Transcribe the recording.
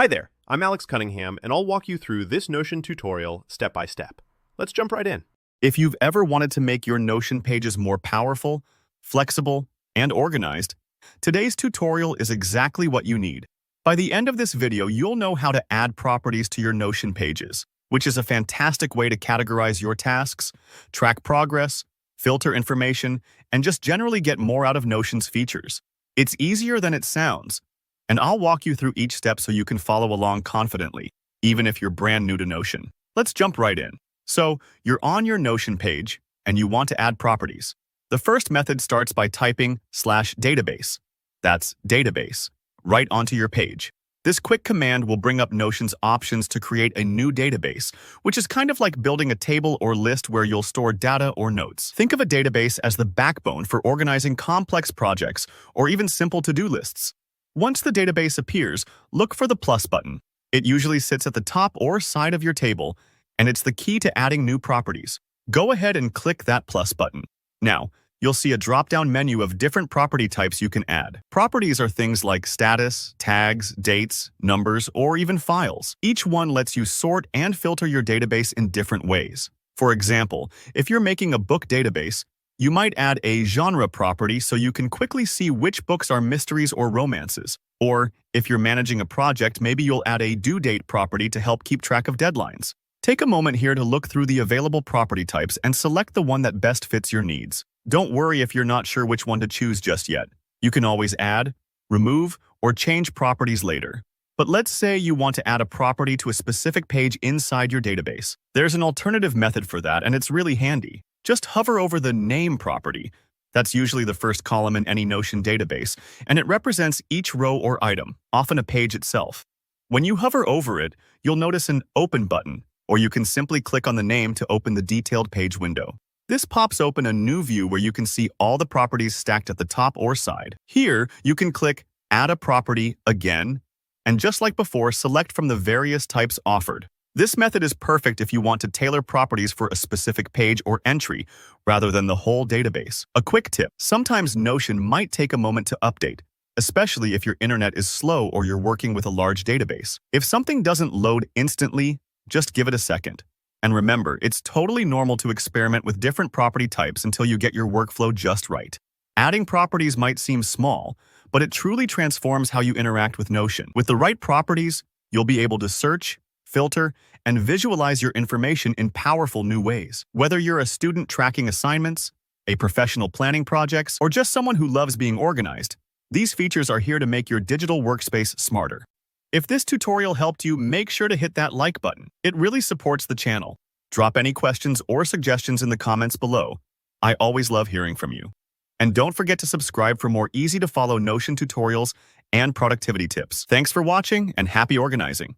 Hi there, I'm Alex Cunningham, and I'll walk you through this Notion tutorial step by step. Let's jump right in. If you've ever wanted to make your Notion pages more powerful, flexible, and organized, today's tutorial is exactly what you need. By the end of this video, you'll know how to add properties to your Notion pages, which is a fantastic way to categorize your tasks, track progress, filter information, and just generally get more out of Notion's features. It's easier than it sounds, and I'll walk you through each step so you can follow along confidently, even if you're brand new to Notion. Let's jump right in. So, you're on your Notion page, and you want to add properties. The first method starts by typing /database. That's database, right onto your page. This quick command will bring up Notion's options to create a new database, which is kind of like building a table or list where you'll store data or notes. Think of a database as the backbone for organizing complex projects or even simple to-do lists. Once the database appears, look for the plus button. It usually sits at the top or side of your table, and it's the key to adding new properties. Go ahead and click that plus button. Now, you'll see a drop-down menu of different property types you can add. Properties are things like status, tags, dates, numbers, or even files. Each one lets you sort and filter your database in different ways. For example, if you're making a book database, you might add a genre property so you can quickly see which books are mysteries or romances. Or, if you're managing a project, maybe you'll add a due date property to help keep track of deadlines. Take a moment here to look through the available property types and select the one that best fits your needs. Don't worry if you're not sure which one to choose just yet. You can always add, remove, or change properties later. But let's say you want to add a property to a specific page inside your database. There's an alternative method for that, and it's really handy. Just hover over the name property. That's usually the first column in any Notion database, and it represents each row or item, often a page itself. When you hover over it, you'll notice an Open button, or you can simply click on the name to open the detailed page window. This pops open a new view where you can see all the properties stacked at the top or side. Here, you can click Add a Property again, and just like before, select from the various types offered. This method is perfect if you want to tailor properties for a specific page or entry, rather than the whole database. A quick tip: sometimes Notion might take a moment to update, especially if your internet is slow or you're working with a large database. If something doesn't load instantly, just give it a second. And remember, it's totally normal to experiment with different property types until you get your workflow just right. Adding properties might seem small, but it truly transforms how you interact with Notion. With the right properties, you'll be able to search, filter, and visualize your information in powerful new ways. Whether you're a student tracking assignments, a professional planning projects, or just someone who loves being organized, these features are here to make your digital workspace smarter. If this tutorial helped you, make sure to hit that like button. It really supports the channel. Drop any questions or suggestions in the comments below. I always love hearing from you. And don't forget to subscribe for more easy-to-follow Notion tutorials and productivity tips. Thanks for watching, and happy organizing.